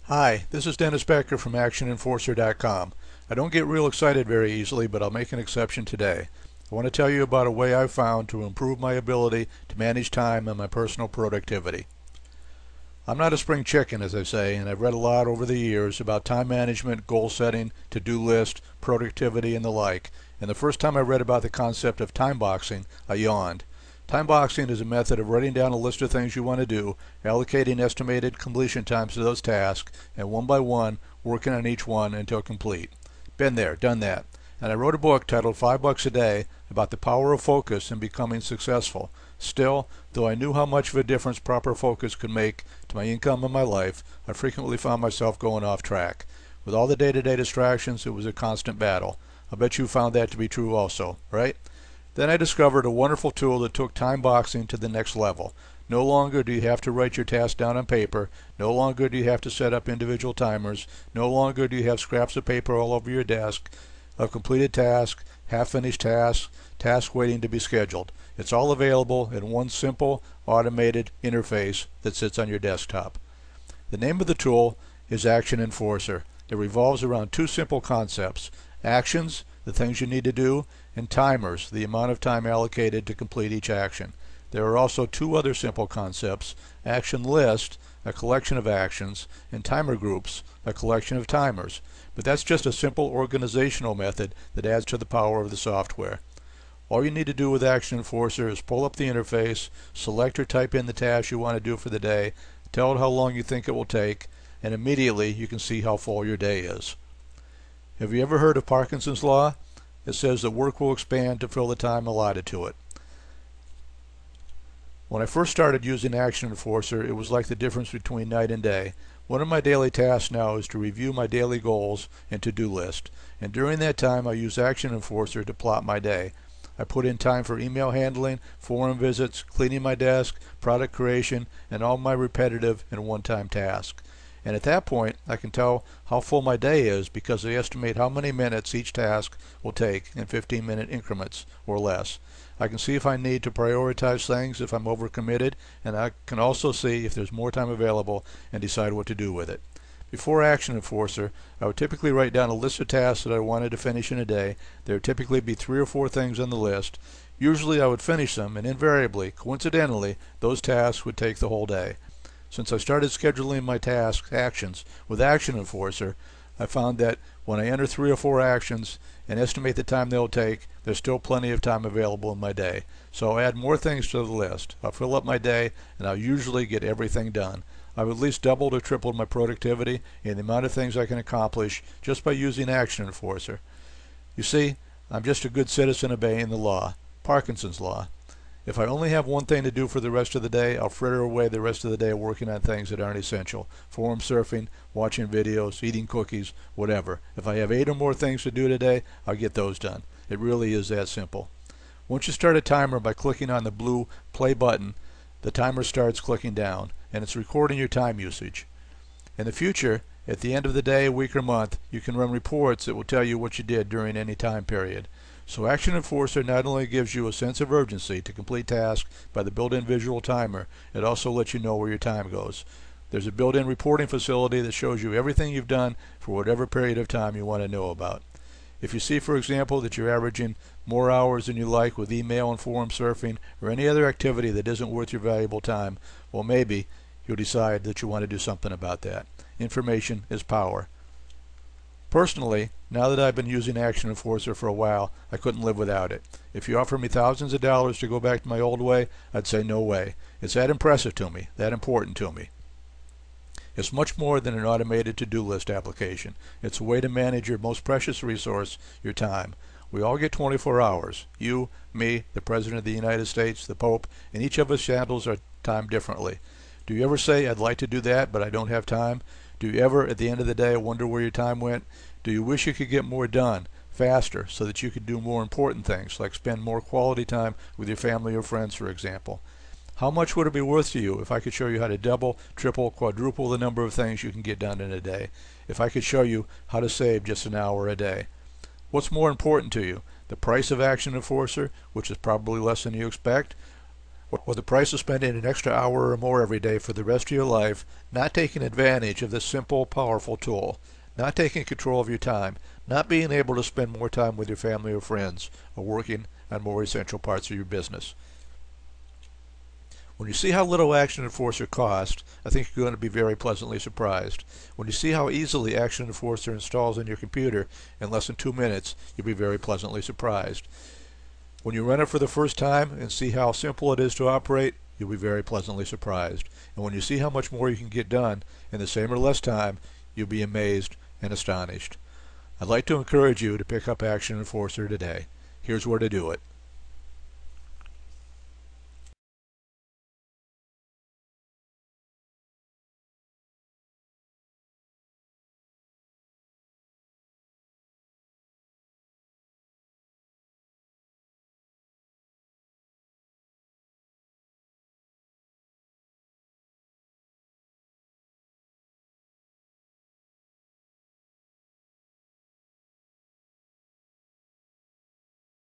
Hi, this is Dennis Becker from ActionEnforcer.com. I don't get real excited very easily, but I'll make an exception today. I want to tell you about a way I've found to improve my ability to manage time and my personal productivity. I'm not a spring chicken, as I say, and I've read a lot over the years about time management, goal setting, to-do list, productivity, and the like. And the first time I read about the concept of time boxing, I yawned. Time boxing is a method of writing down a list of things you want to do, allocating estimated completion times to those tasks, and one by one, working on each one until complete. Been there, done that. And I wrote a book titled $5 a Day about the power of focus in becoming successful. Still, though I knew how much of a difference proper focus could make to my income and my life, I frequently found myself going off track. With all the day-to-day distractions, it was a constant battle. I bet you found that to be true also, right? Then I discovered a wonderful tool that took time boxing to the next level. No longer do you have to write your task down on paper. No longer do you have to set up individual timers. No longer do you have scraps of paper all over your desk of completed tasks, half-finished tasks, tasks waiting to be scheduled. It's all available in one simple, automated interface that sits on your desktop. The name of the tool is Action Enforcer. It revolves around two simple concepts: actions, the things you need to do, and timers, the amount of time allocated to complete each action. There are also two other simple concepts: action list, a collection of actions, and timer groups, a collection of timers. But that's just a simple organizational method that adds to the power of the software. All you need to do with Action Enforcer is pull up the interface, select or type in the task you want to do for the day, tell it how long you think it will take, and immediately you can see how full your day is. Have you ever heard of Parkinson's Law? It says that work will expand to fill the time allotted to it. When I first started using Action Enforcer, it was like the difference between night and day. One of my daily tasks now is to review my daily goals and to-do list. And during that time, I use Action Enforcer to plot my day. I put in time for email handling, forum visits, cleaning my desk, product creation, and all my repetitive and one-time tasks. And at that point, I can tell how full my day is because I estimate how many minutes each task will take in 15-minute increments or less. I can see if I need to prioritize things if I'm overcommitted, and I can also see if there's more time available and decide what to do with it. Before Action Enforcer, I would typically write down a list of tasks that I wanted to finish in a day. There would typically be 3 or 4 things on the list. Usually I would finish them, and invariably, coincidentally, those tasks would take the whole day. Since I started scheduling my tasks, actions, with Action Enforcer, I found that when I enter 3 or 4 actions and estimate the time they'll take, there's still plenty of time available in my day. So I'll add more things to the list. I'll fill up my day, and I'll usually get everything done. I've at least doubled or tripled my productivity and the amount of things I can accomplish just by using Action Enforcer. You see, I'm just a good citizen obeying the law, Parkinson's Law. If I only have one thing to do for the rest of the day, I'll fritter away the rest of the day working on things that aren't essential. Forum surfing, watching videos, eating cookies, whatever. If I have 8 or more things to do today, I'll get those done. It really is that simple. Once you start a timer by clicking on the blue play button, the timer starts clicking down, and it's recording your time usage. In the future, at the end of the day, week, or month, you can run reports that will tell you what you did during any time period. So Action Enforcer not only gives you a sense of urgency to complete tasks by the built-in visual timer, it also lets you know where your time goes. There's a built-in reporting facility that shows you everything you've done for whatever period of time you want to know about. If you see, for example, that you're averaging more hours than you like with email and forum surfing or any other activity that isn't worth your valuable time, well, maybe you'll decide that you want to do something about that. Information is power. Personally, now that I've been using Action Enforcer for a while, I couldn't live without it. If you offer me thousands of dollars to go back to my old way, I'd say no way. It's that impressive to me, that important to me. It's much more than an automated to-do list application. It's a way to manage your most precious resource, your time. We all get 24 hours. You, me, the President of the United States, the Pope, and each of us handles our time differently. Do you ever say, I'd like to do that, but I don't have time? Do you ever, at the end of the day, wonder where your time went? Do you wish you could get more done, faster, so that you could do more important things, like spend more quality time with your family or friends, for example? How much would it be worth to you if I could show you how to double, triple, quadruple the number of things you can get done in a day? If I could show you how to save just an hour a day? What's more important to you? The price of Action Enforcer, which is probably less than you expect, or the price of spending an extra hour or more every day for the rest of your life not taking advantage of this simple, powerful tool, not taking control of your time, not being able to spend more time with your family or friends, or working on more essential parts of your business. When you see how little Action Enforcer costs, I think you're going to be very pleasantly surprised. When you see how easily Action Enforcer installs on your computer in less than 2 minutes, you'll be very pleasantly surprised. When you run it for the first time and see how simple it is to operate, you'll be very pleasantly surprised. And when you see how much more you can get done in the same or less time, you'll be amazed and astonished. I'd like to encourage you to pick up Action Enforcer today. Here's where to do it.